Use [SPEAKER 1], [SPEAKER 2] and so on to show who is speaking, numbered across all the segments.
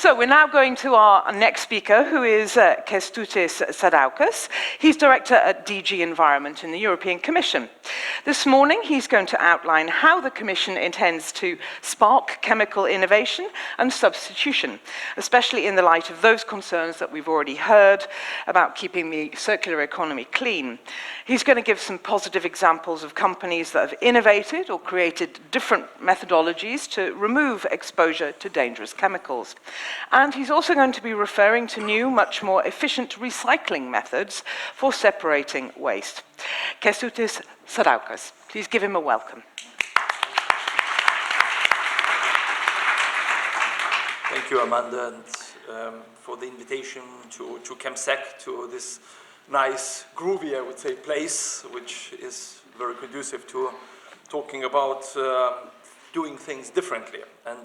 [SPEAKER 1] So we're now going to our next speaker, who is Kestutis Sadauskas. He's director at DG Environment in the European Commission. This morning, he's going to outline how the Commission intends to spark chemical innovation and substitution, especially in the light of those concerns that we've already heard about keeping the circular economy clean. He's going to give some positive examples of companies that have innovated or created different methodologies to remove exposure to dangerous chemicals. And he's also going to be referring to new, much more efficient recycling methods for separating waste. Kestutis Sadauskas, please give him a welcome.
[SPEAKER 2] Thank you, Amanda, and for the invitation to ChemSec, to this nice, groovy, I would say, place, which is very conducive to talking about doing things differently. And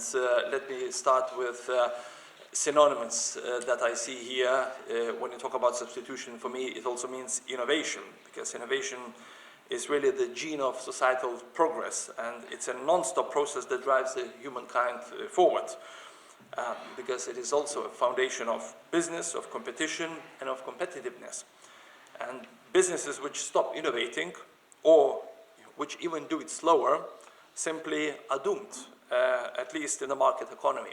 [SPEAKER 2] let me start with synonyms that I see here. When you talk about substitution, for me, it also means innovation, because innovation is really the gene of societal progress, and it's a non-stop process that drives the humankind forward, because it is also a foundation of business, of competition, and of competitiveness. And businesses which stop innovating, or which even do it slower, simply are doomed, at least in the market economy.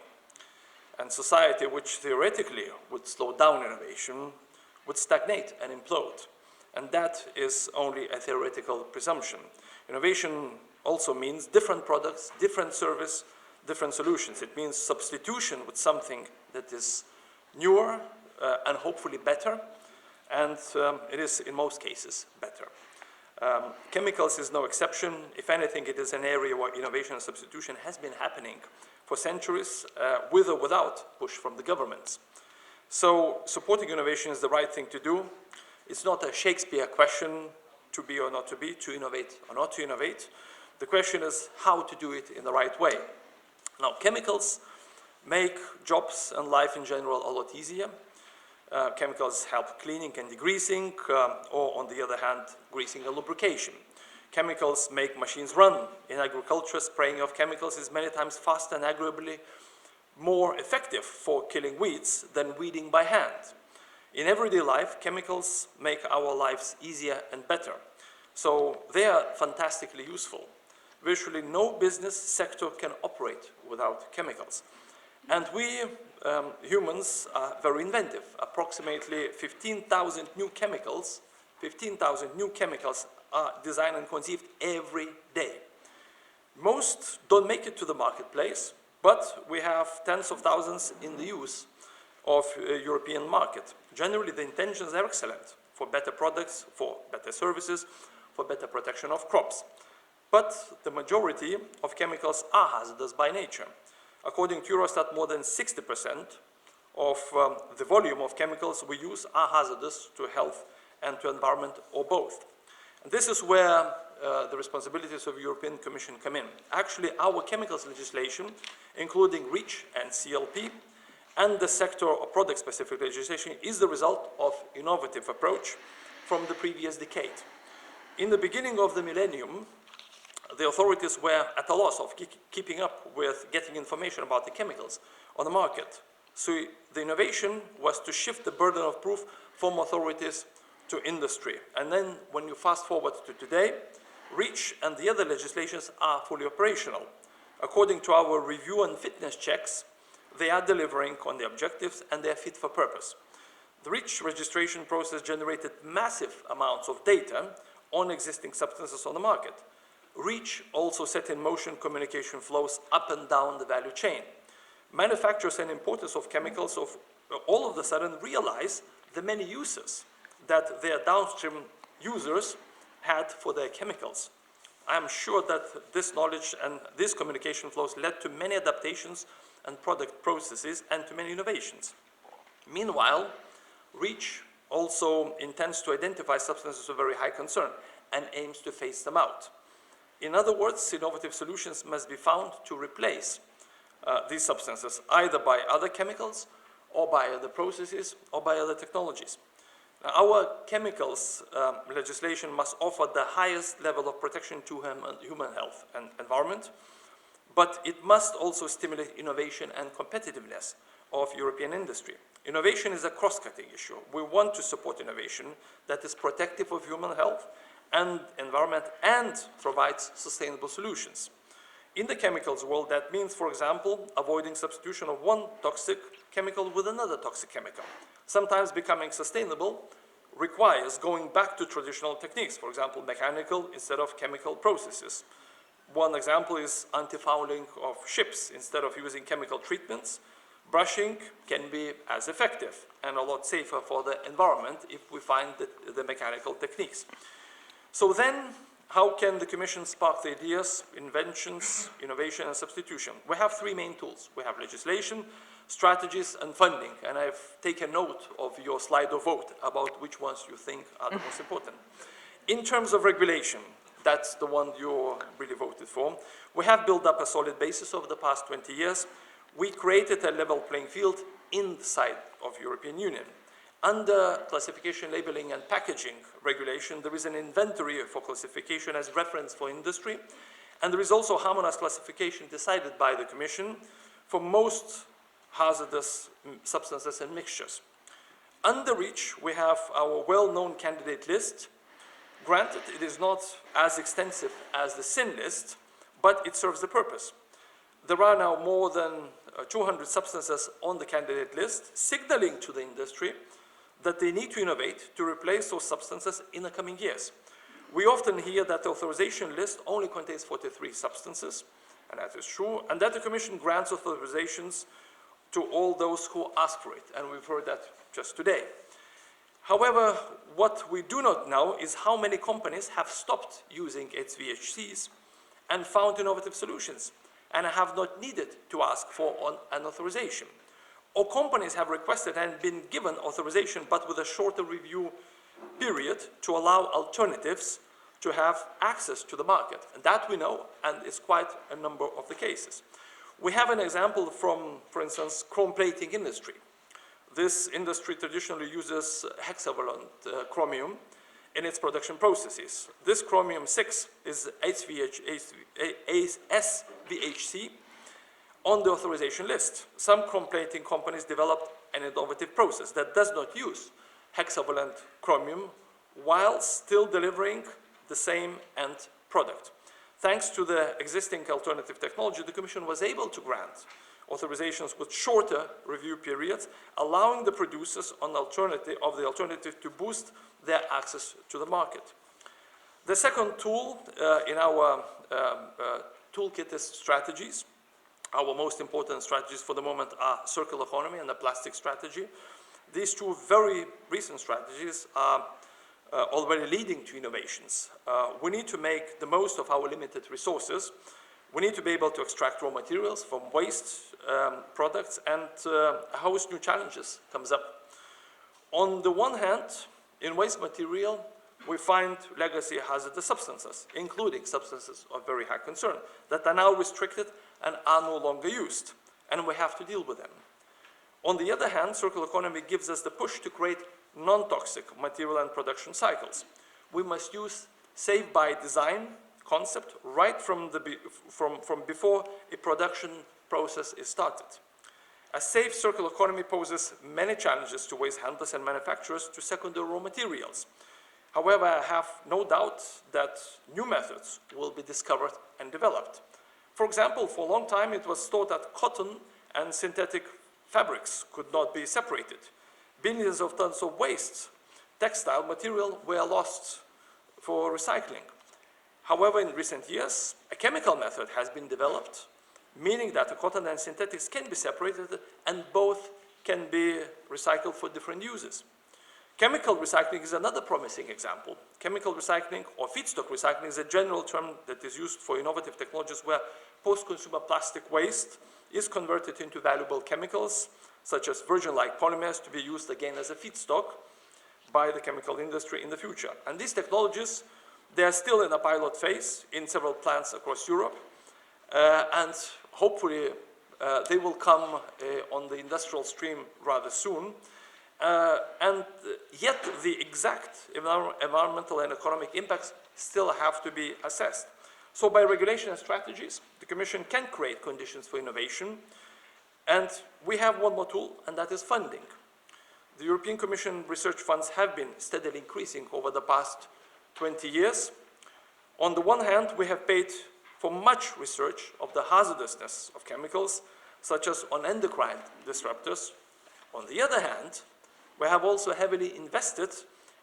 [SPEAKER 2] And society which theoretically would slow down innovation would stagnate and implode. And that is only a theoretical presumption. Innovation also means different products, different service, different solutions. It means substitution with something that is newer and hopefully better, and it is in most cases better. Chemicals is no exception. If anything, it is an area where innovation and substitution has been happening for centuries, with or without push from the governments. So supporting innovation is the right thing to do. It's not a Shakespeare question, to be or not to be, to innovate or not to innovate. The question is how to do it in the right way. Now, chemicals make jobs and life in general a lot easier. Chemicals help cleaning and degreasing, or on the other hand, greasing and lubrication. Chemicals make machines run. In agriculture, spraying of chemicals is many times faster and arguably more effective for killing weeds than weeding by hand. In everyday life, chemicals make our lives easier and better. So they are fantastically useful. Virtually no business sector can operate without chemicals. And we humans are very inventive. Approximately 15,000 new chemicals are designed and conceived every day. Most don't make it to the marketplace, but we have tens of thousands in the use of European market. Generally, the intentions are excellent for better products, for better services, for better protection of crops. But the majority of chemicals are hazardous by nature. According to Eurostat, more than 60% of the volume of chemicals we use are hazardous to health and to environment, or both. And this is where the responsibilities of the European Commission come in. Actually, our chemicals legislation, including REACH and CLP, and the sector of product-specific legislation, is the result of innovative approach from the previous decade. In the beginning of the millennium, the authorities were at a loss of keeping up with getting information about the chemicals on the market. So the innovation was to shift the burden of proof from authorities to industry. And then when you fast forward to today, REACH and the other legislations are fully operational. According to our review and fitness checks, they are delivering on the objectives and they are fit for purpose. The REACH registration process generated massive amounts of data on existing substances on the market. REACH also set in motion communication flows up and down the value chain. Manufacturers and importers of chemicals all of a sudden realize the many uses that their downstream users had for their chemicals. I'm sure that this knowledge and these communication flows led to many adaptations and product processes and to many innovations. Meanwhile, REACH also intends to identify substances of very high concern and aims to phase them out. In other words, innovative solutions must be found to replace these substances, either by other chemicals, or by other processes, or by other technologies. Now, our chemicals legislation must offer the highest level of protection to human health and environment, but it must also stimulate innovation and competitiveness of European industry. Innovation is a cross-cutting issue. We want to support innovation that is protective of human health and environment and provides sustainable solutions. In the chemicals world, that means, for example, avoiding substitution of one toxic chemical with another toxic chemical. Sometimes becoming sustainable requires going back to traditional techniques, for example, mechanical instead of chemical processes. One example is anti-fouling of ships. Instead of using chemical treatments, brushing can be as effective and a lot safer for the environment if we find the mechanical techniques. So then, how can the Commission spark the ideas, inventions, innovation, and substitution? We have three main tools. We have legislation, strategies, and funding. And I've taken note of your Slido vote about which ones you think are the most important. In terms of regulation, that's the one you really voted for. We have built up a solid basis over the past 20 years. We created a level playing field inside of European Union. Under classification, labeling, and packaging regulation, there is an inventory for classification as reference for industry, and there is also harmonized classification decided by the Commission for most hazardous substances and mixtures. Under REACH, we have our well-known candidate list. Granted, it is not as extensive as the SIN list, but it serves the purpose. There are now more than 200 substances on the candidate list, signaling to the industry that they need to innovate to replace those substances in the coming years. We often hear that the authorization list only contains 43 substances, and that is true, and that the Commission grants authorizations to all those who ask for it, and we've heard that just today. However, what we do not know is how many companies have stopped using HVHCs and found innovative solutions, and have not needed to ask for an authorization. Or companies have requested and been given authorization, but with a shorter review period to allow alternatives to have access to the market. And that we know, and it's quite a number of the cases. We have an example from, for instance, chrome plating industry. This industry traditionally uses hexavalent chromium in its production processes. This chromium-6 is SVHC on the authorization list. Some chrome plating companies developed an innovative process that does not use hexavalent chromium while still delivering the same end product. Thanks to the existing alternative technology, the Commission was able to grant authorizations with shorter review periods, allowing the producers of the alternative to boost their access to the market. The second tool in our toolkit is strategies. Our most important strategies for the moment are circular economy and the plastic strategy. These two very recent strategies are already leading to innovations. We need to make the most of our limited resources. We need to be able to extract raw materials from waste products and host new challenges comes up. On the one hand, in waste material, we find legacy hazardous substances, including substances of very high concern, that are now restricted and are no longer used, and we have to deal with them. On the other hand, circular economy gives us the push to create non-toxic material and production cycles. We must use safe by design concept right from before a production process is started. A safe circular economy poses many challenges to waste handlers and manufacturers to secondary raw materials. However, I have no doubt that new methods will be discovered and developed. For example, for a long time it was thought that cotton and synthetic fabrics could not be separated. Billions of tons of waste textile material were lost for recycling. However, in recent years, a chemical method has been developed, meaning that the cotton and synthetics can be separated and both can be recycled for different uses. Chemical recycling is another promising example. Chemical recycling or feedstock recycling is a general term that is used for innovative technologies where post-consumer plastic waste is converted into valuable chemicals, such as virgin-like polymers, to be used again as a feedstock by the chemical industry in the future. And these technologies, they are still in a pilot phase in several plants across Europe, and hopefully they will come on the industrial stream rather soon. And yet the exact environmental and economic impacts still have to be assessed. So by regulation and strategies, the Commission can create conditions for innovation And we have one more tool, and that is funding. The European Commission research funds have been steadily increasing over the past 20 years. On the one hand, we have paid for much research of the hazardousness of chemicals, such as on endocrine disruptors. On the other hand, we have also heavily invested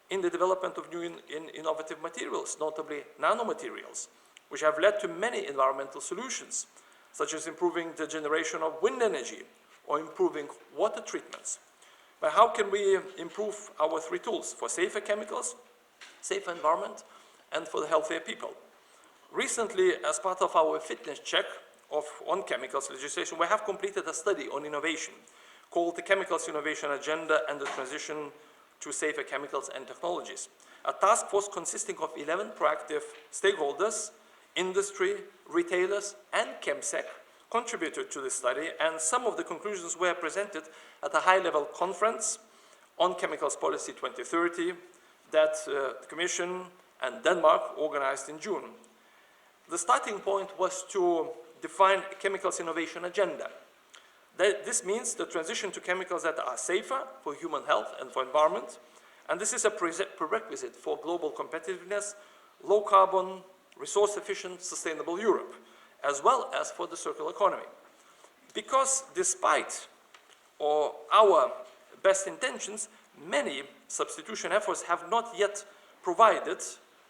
[SPEAKER 2] in the development of new innovative materials, notably nanomaterials, which have led to many environmental solutions, such as improving the generation of wind energy or improving water treatments. But how can we improve our three tools for safer chemicals, safer environment, and for the healthier people? Recently, as part of our fitness check on chemicals legislation, we have completed a study on innovation called the Chemicals Innovation Agenda and the Transition to Safer Chemicals and Technologies. A task force consisting of 11 proactive stakeholders, industry, retailers, and ChemSec contributed to this study, and some of the conclusions were presented at a high-level conference on Chemicals Policy 2030 that the Commission and Denmark organized in June. The starting point was to define a chemicals innovation agenda. This means the transition to chemicals that are safer for human health and for environment, and this is a prerequisite for global competitiveness, low carbon, resource efficient, sustainable Europe, as well as for the circular economy. Because despite our best intentions, many substitution efforts have not yet provided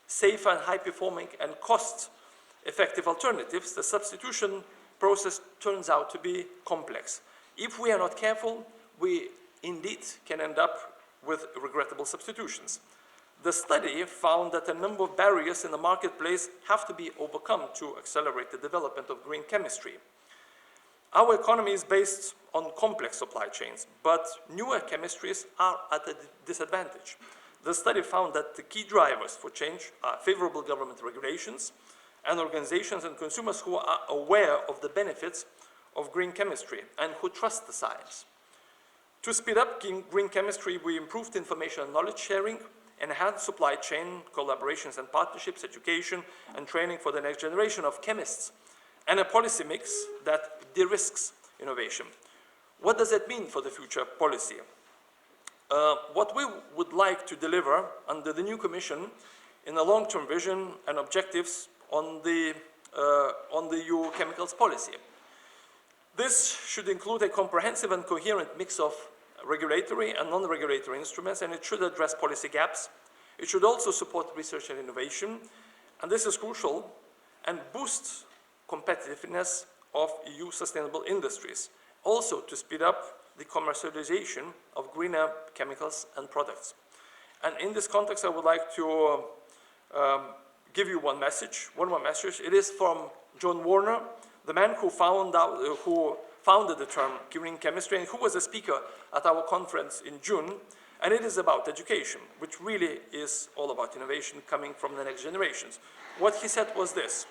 [SPEAKER 2] safer and high-performing and cost-effective alternatives. The substitution process turns out to be complex. If we are not careful, we indeed can end up with regrettable substitutions. The study found that a number of barriers in the marketplace have to be overcome to accelerate the development of green chemistry. Our economy is based on complex supply chains, but newer chemistries are at a disadvantage. The study found that the key drivers for change are favorable government regulations and organizations and consumers who are aware of the benefits of green chemistry and who trust the science. To speed up green chemistry, we improved information and knowledge sharing, enhanced supply chain collaborations and partnerships, education and training for the next generation of chemists, and a policy mix that de-risks innovation. What does that mean for the future policy? What we would like to deliver under the new Commission in a long-term vision and objectives on the EU chemicals policy. This should include a comprehensive and coherent mix of regulatory and non-regulatory instruments, and it should address policy gaps. It should also support research and innovation, and this is crucial, and boost competitiveness of EU sustainable industries. Also to speed up the commercialization of greener chemicals and products. And in this context, I would like to give you one more message. It is from John Warner, the man who founded the term green chemistry and who was a speaker at our conference in June. And it is about education, which really is all about innovation coming from the next generations. What he said was this: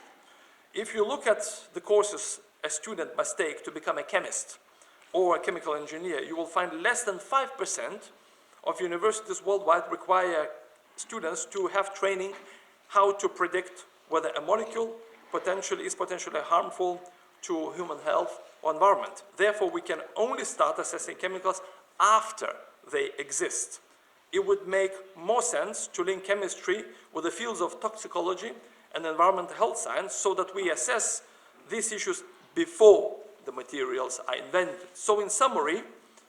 [SPEAKER 2] if you look at the courses a student must take to become a chemist or a chemical engineer, you will find less than 5% of universities worldwide require students to have training how to predict whether a molecule is potentially harmful to human health or environment. Therefore, we can only start assessing chemicals after they exist. It would make more sense to link chemistry with the fields of toxicology and environmental health science so that we assess these issues before the materials are invented. So in summary,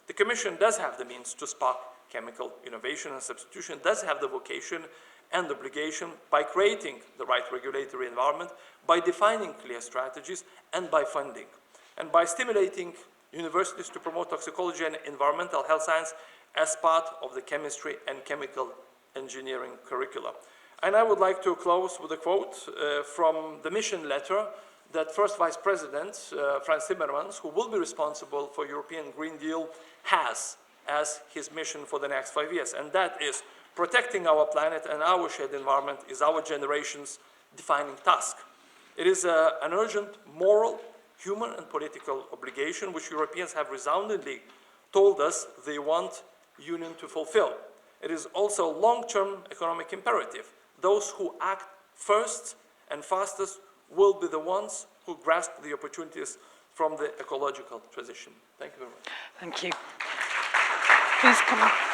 [SPEAKER 2] the Commission does have the means to spark chemical innovation and substitution, does have the vocation and obligation by creating the right regulatory environment, by defining clear strategies, and by funding. And by stimulating universities to promote toxicology and environmental health science as part of the chemistry and chemical engineering curricula. And I would like to close with a quote from the mission letter that First Vice President Franz Timmermans, who will be responsible for European Green Deal, has as his mission for the next 5 years. And that is, protecting our planet and our shared environment is our generation's defining task. It is an urgent moral, human and political obligation which Europeans have resoundingly told us they want union to fulfill. It is also a long-term economic imperative. Those who act first and fastest will be the ones who grasp the opportunities from the ecological transition. Thank you very much.
[SPEAKER 1] Thank you. Please come.